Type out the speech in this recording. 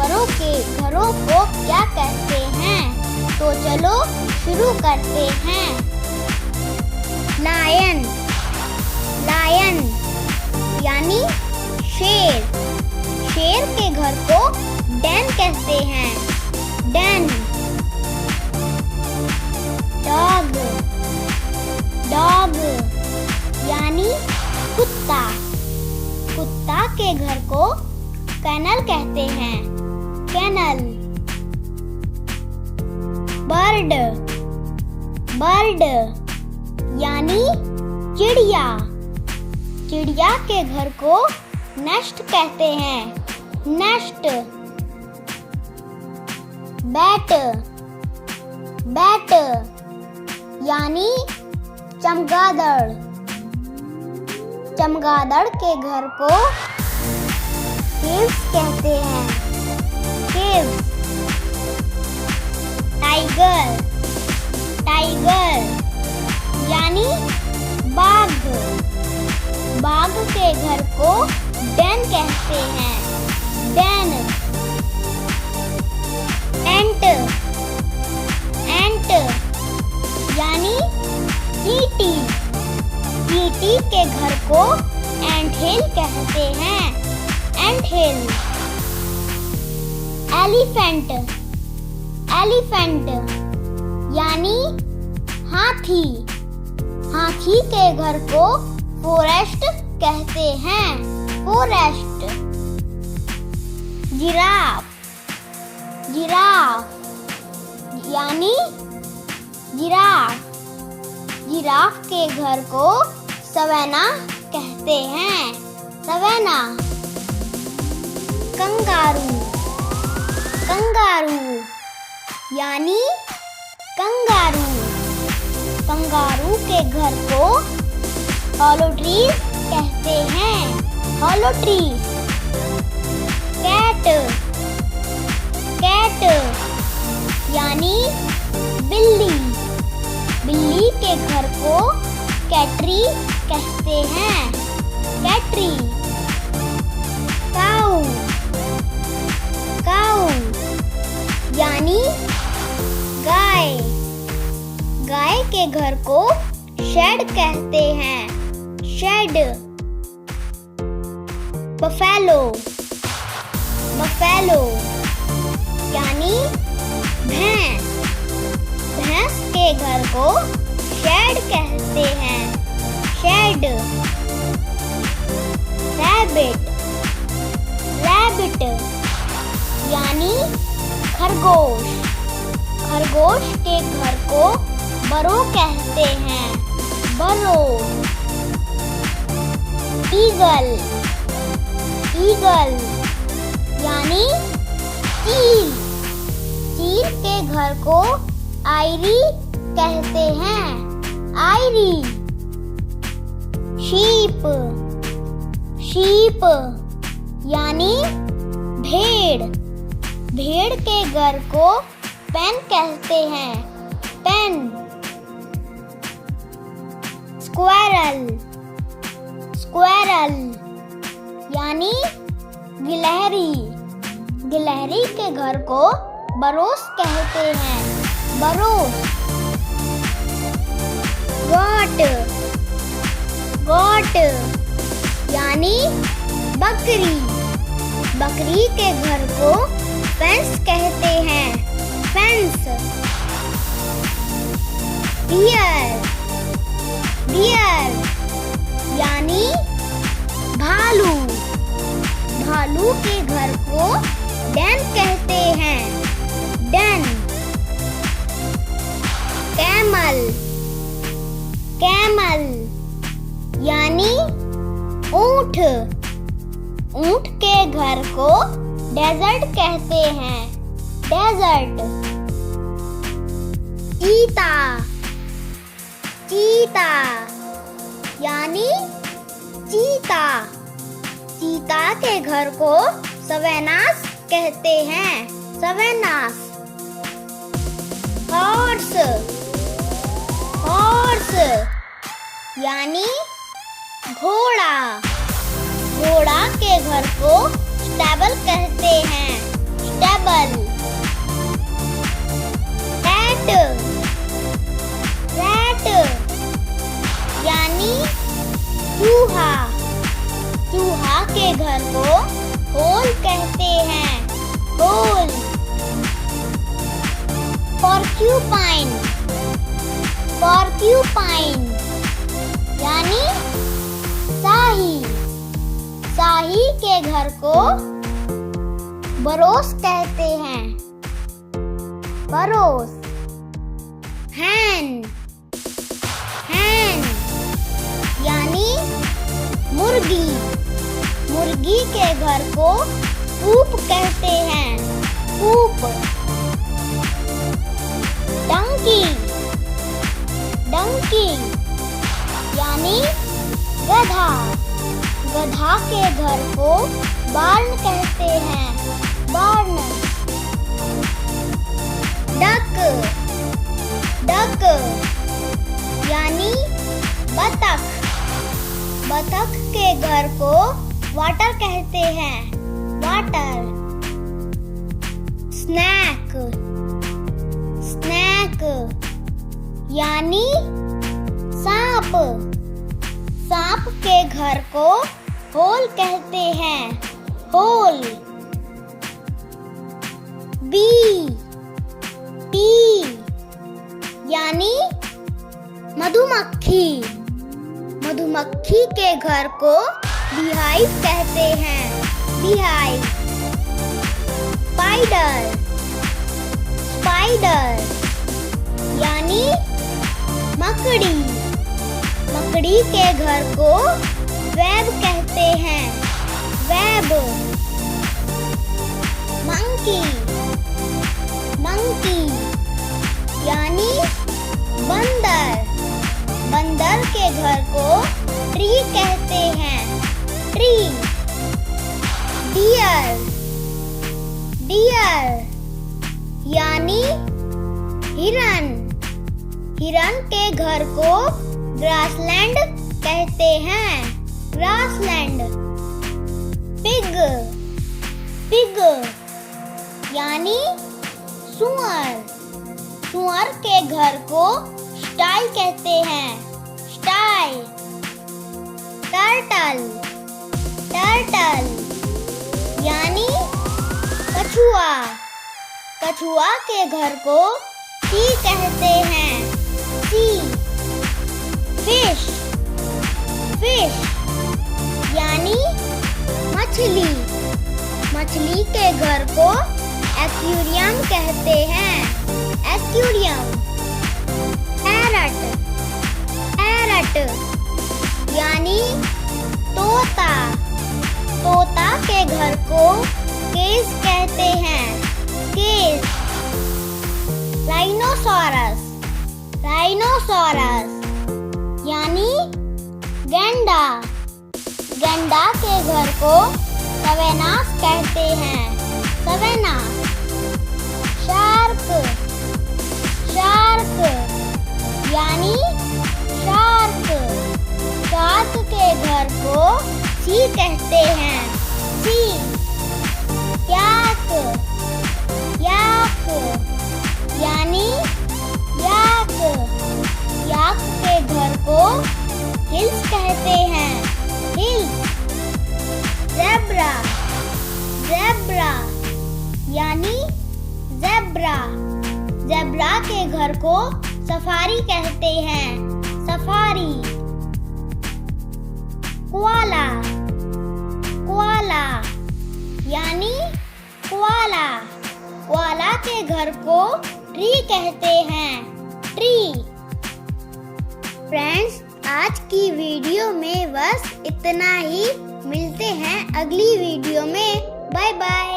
जानवरों के घरों को क्या कहते हैं? तो चलो शुरू करते हैं। लायन, लायन यानी शेर। शेर के घर को डेन कहते हैं, डेन। डॉग, डॉग यानी कुत्ता। कुत्ता के घर को कैनल कहते हैं, कैनल। बर्ड, बर्ड यानी चिड़िया। चिड़िया के घर को नेस्ट कहते हैं, नेस्ट। बैट, बैट यानी चमगादड़। चमगादड़ के घर को केव्स कहते हैं, केव्स। टाइगर, टाइगर यानी बाघ। बाघ के घर को डेन कहते हैं, डेन। एंट, एंट यानी चींटी। चींटी के घर को एंटहिल कहते हैं, एंटहिल। एलिफेंट, एलिफेंट यानी हाथी। हाथी के घर को फॉरेस्ट कहते हैं, फॉरेस्ट। जिराफ, जिराफ यानी जिराफ। जिराफ के घर को सवेना कहते हैं, सवेना। कंगारू, कंगारू यानी कंगारू। कंगारू के घर को हॉलो ट्रीज कहते हैं, हॉलो ट्रीज। कैट, कैट यानी बिल्ली। बिल्ली के घर को कैट्री कहते हैं, कैट्री। काऊ, काऊ यानी गाय। गाय के घर को शेड कहते हैं, शेड। बफेलो, बफेलो यानी भैंस। भैंस के घर को शेड कहते हैं, शेड। रैबिट, रैबिट यानी खरगोश। खरगोश के घर को बरो कहते हैं, बरो। ईगल, ईगल यानी चील। चील के घर को आयरी कहते हैं, आयरी। शीप, शीप यानी भेड़। भेड़ के घर को पेन कहते हैं, पेन। स्क्वायरल, स्क्वायरल यानी गिलहरी। गिलहरी के घर को बरोस कहते हैं, बरोस। गोट, गोट यानी बकरी। बकरी के घर को फेंस कहते हैं, फेंस। डियर, डियर यानी भालू। भालू के घर को डेन कहते हैं, डेन। कैमल, कैमल यानी ऊंट। ऊंट के घर को डेजर्ट कहते हैं, डेजर्ट। चीता, चीता यानी चीता। चीता के घर को सवेनास कहते हैं, सवेनास। हॉर्स, हॉर्स यानी घोड़ा। घोड़ा के घर को स्टेबल कहते हैं, टेबल, रैट, रैट यानी चूहा। चूहा के घर को होल कहते हैं, होल। पॉर्क्यूपाइन, पॉर्क्यूपाइन यानी शाही। शाही के घर को बरोस कहते हैं, बरोस। हैन, हैन यानी मुर्गी। मुर्गी के घर को कूप कहते हैं, कूप। डंकी, डंकी यानी गधा। गधा के घर को बार्न कहते हैं, बार्न। डक, डक यानी बतख। बतख के घर को वाटर कहते हैं, वाटर। स्नैक, स्नैक यानी सांप। सांप के घर को होल कहते हैं, होल। बी, बी यानी मधुमक्खी। मधुमक्खी के घर को बीहाइव कहते हैं, बीहाइव। स्पाइडर, स्पाइडर यानी मकड़ी। मकड़ी के घर को वेब कहते हैं, वेब। मंकी, मंकी यानी बंदर। बंदर के घर को ट्री कहते हैं, ट्री। डियर, डियर यानी हिरन। हिरन के घर को ग्रासलैंड कहते हैं, ग्रासलैंड। पिग, पिग यानी सुअर। सुअर के घर को स्टाई कहते हैं, स्टाई। टर्टल, टर्टल यानी कछुआ। कछुआ के घर को सी कहते हैं, सी। फिश, फिश यानी मछली। मछली के घर को एक्वेरियम कहते हैं, एक्वेरियम। पैरट, पैरट यानी तोता। तोता के घर को केज कहते हैं, केज। राइनोसोरस, राइनोसोरस यानी गैंडा। गैंडा के घर को सवेनास कहते हैं, सवेना। शार्क, शार्क यानी शार्क। शार्क के घर को सी कहते हैं, सी। याक, याक यानी याक। याक के घर को हिल्स कहते हैं, हिल्स। ज़ेब्रा, ज़ेब्रा यानी ज़ेब्रा। ज़ेब्रा के घर को सफारी कहते हैं, सफारी। कोआला, कोआला यानी कोआला। कोआला के घर को ट्री कहते हैं, ट्री। फ्रेंड्स, आज की वीडियो में बस इतना ही। मिलते हैं अगली वीडियो में। Bye bye.